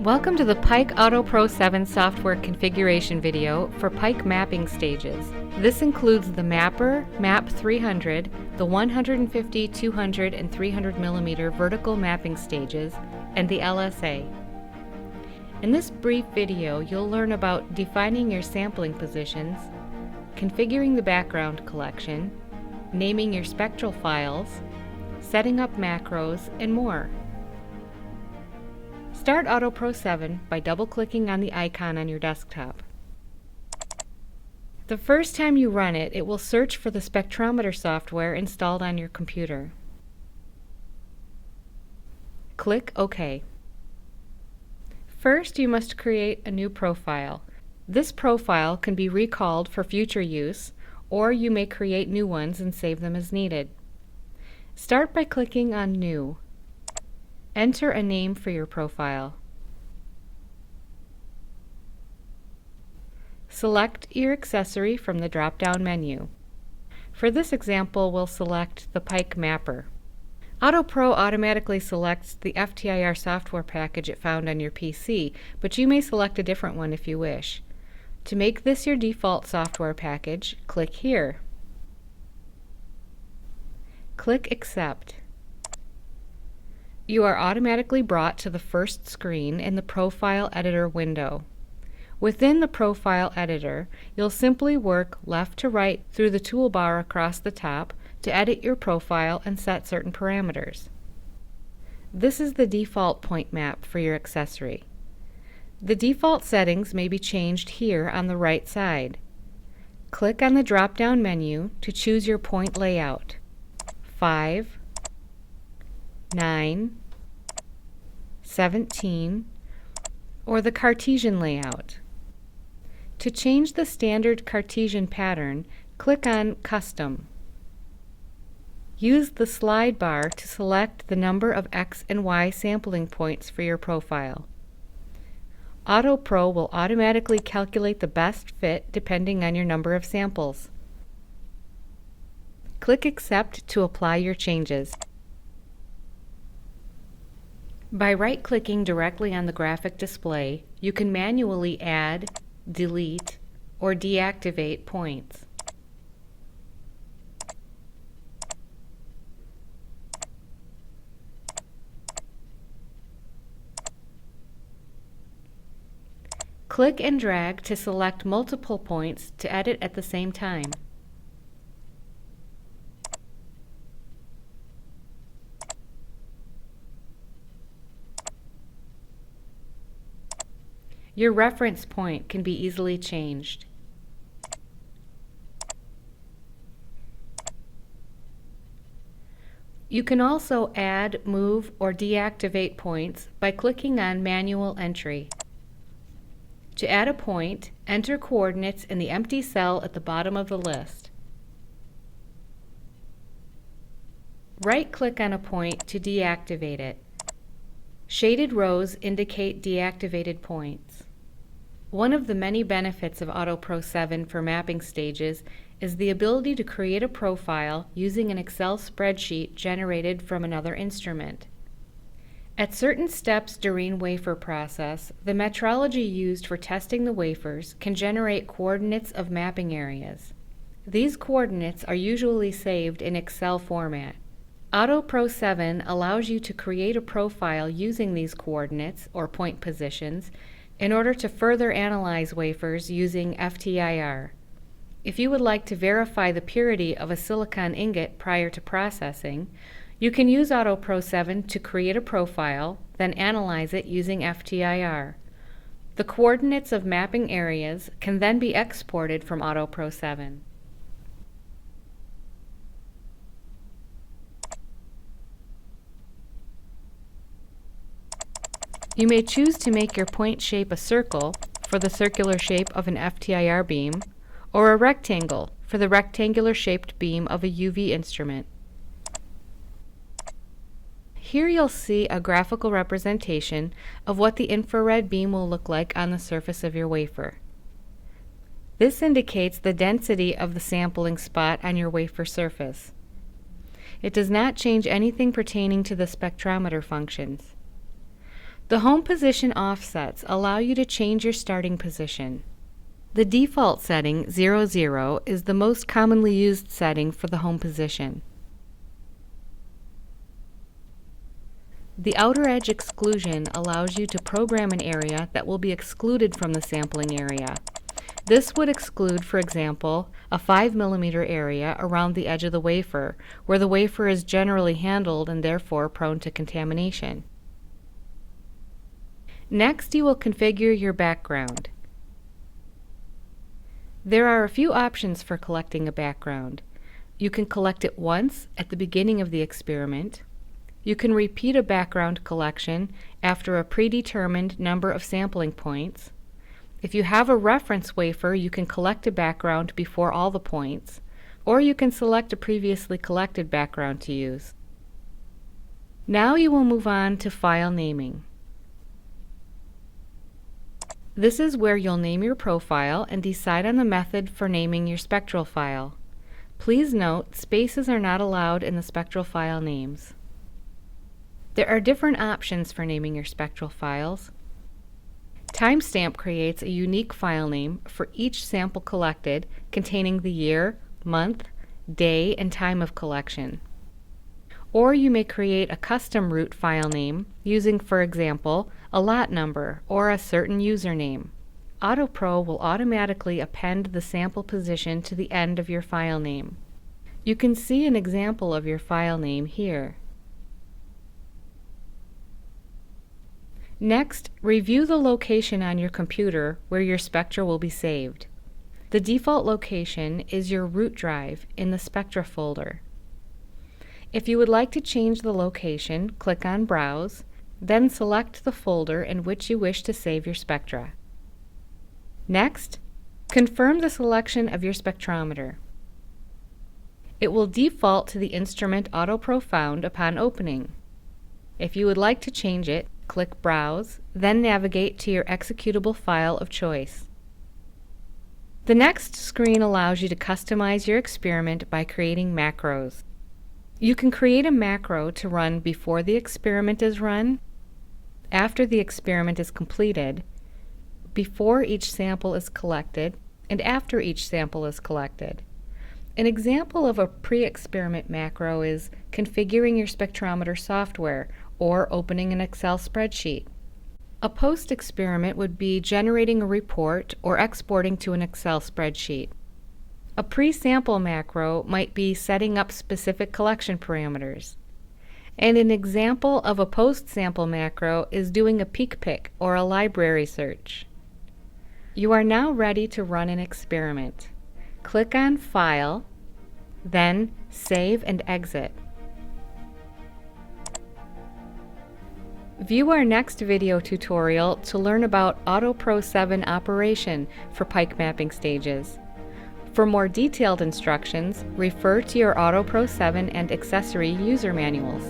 Welcome to the Pike AutoPro7 software configuration video for Pike mapping stages. This includes the Mapper, Map 300, the 150, 200, and 300 millimeter vertical mapping stages, and the LSA. In this brief video, you'll learn about defining your sampling positions, configuring the background collection, naming your spectral files, setting up macros, and more. Start AutoPro7 by double-clicking on the icon on your desktop. The first time you run it, it will search for the spectrometer software installed on your computer. Click OK. First, you must create a new profile. This profile can be recalled for future use, or you may create new ones and save them as needed. Start by clicking on New. Enter a name for your profile. Select your accessory from the drop-down menu. For this example, we'll select the Pike Mapper. AutoPro automatically selects the FTIR software package it found on your PC, but you may select a different one if you wish. To make this your default software package, click here. Click Accept. You are automatically brought to the first screen in the Profile Editor window. Within the Profile Editor, you'll simply work left to right through the toolbar across the top to edit your profile and set certain parameters. This is the default point map for your accessory. The default settings may be changed here on the right side. Click on the drop-down menu to choose your point layout: 5, 9, 17, or the Cartesian layout. To change the standard Cartesian pattern, click on Custom. Use the slide bar to select the number of X and Y sampling points for your profile. AutoPro will automatically calculate the best fit depending on your number of samples. Click Accept to apply your changes. By right-clicking directly on the graphic display, you can manually add, delete, or deactivate points. Click and drag to select multiple points to edit at the same time. Your reference point can be easily changed. You can also add, move, or deactivate points by clicking on Manual Entry. To add a point, enter coordinates in the empty cell at the bottom of the list. Right-click on a point to deactivate it. Shaded rows indicate deactivated points. One of the many benefits of AutoPro7 for mapping stages is the ability to create a profile using an Excel spreadsheet generated from another instrument. At certain steps during wafer process, the metrology used for testing the wafers can generate coordinates of mapping areas. These coordinates are usually saved in Excel format. AutoPro7 allows you to create a profile using these coordinates, or point positions, in order to further analyze wafers using FTIR. If you would like to verify the purity of a silicon ingot prior to processing, you can use AutoPro7 to create a profile, then analyze it using FTIR. The coordinates of mapping areas can then be exported from AutoPro7. You may choose to make your point shape a circle for the circular shape of an FTIR beam, or a rectangle for the rectangular shaped beam of a UV instrument. Here you'll see a graphical representation of what the infrared beam will look like on the surface of your wafer. This indicates the density of the sampling spot on your wafer surface. It does not change anything pertaining to the spectrometer functions. The home position offsets allow you to change your starting position. The default setting, 0, 0, is the most commonly used setting for the home position. The outer edge exclusion allows you to program an area that will be excluded from the sampling area. This would exclude, for example, a 5 mm area around the edge of the wafer, where the wafer is generally handled and therefore prone to contamination. Next, you will configure your background. There are a few options for collecting a background. You can collect it once at the beginning of the experiment. You can repeat a background collection after a predetermined number of sampling points. If you have a reference wafer, you can collect a background before all the points, or you can select a previously collected background to use. Now you will move on to file naming. This is where you'll name your profile and decide on the method for naming your spectral file. Please note, spaces are not allowed in the spectral file names. There are different options for naming your spectral files. Timestamp creates a unique file name for each sample collected containing the year, month, day, and time of collection. Or you may create a custom root file name using, for example, a lot number or a certain username. AutoPro will automatically append the sample position to the end of your file name. You can see an example of your file name here. Next, review the location on your computer where your spectra will be saved. The default location is your root drive in the Spectra folder. If you would like to change the location, click on Browse, then select the folder in which you wish to save your spectra. Next, confirm the selection of your spectrometer. It will default to the instrument AutoPro found upon opening. If you would like to change it, click Browse, then navigate to your executable file of choice. The next screen allows you to customize your experiment by creating macros. You can create a macro to run before the experiment is run, after the experiment is completed, before each sample is collected, and after each sample is collected. An example of a pre-experiment macro is configuring your spectrometer software or opening an Excel spreadsheet. A post-experiment would be generating a report or exporting to an Excel spreadsheet. A pre-sample macro might be setting up specific collection parameters. And an example of a post-sample macro is doing a peek pick or a library search. You are now ready to run an experiment. Click on File, then Save and Exit. View our next video tutorial to learn about AutoPro7 operation for Pike mapping stages. For more detailed instructions, refer to your AutoPro7 and accessory user manuals.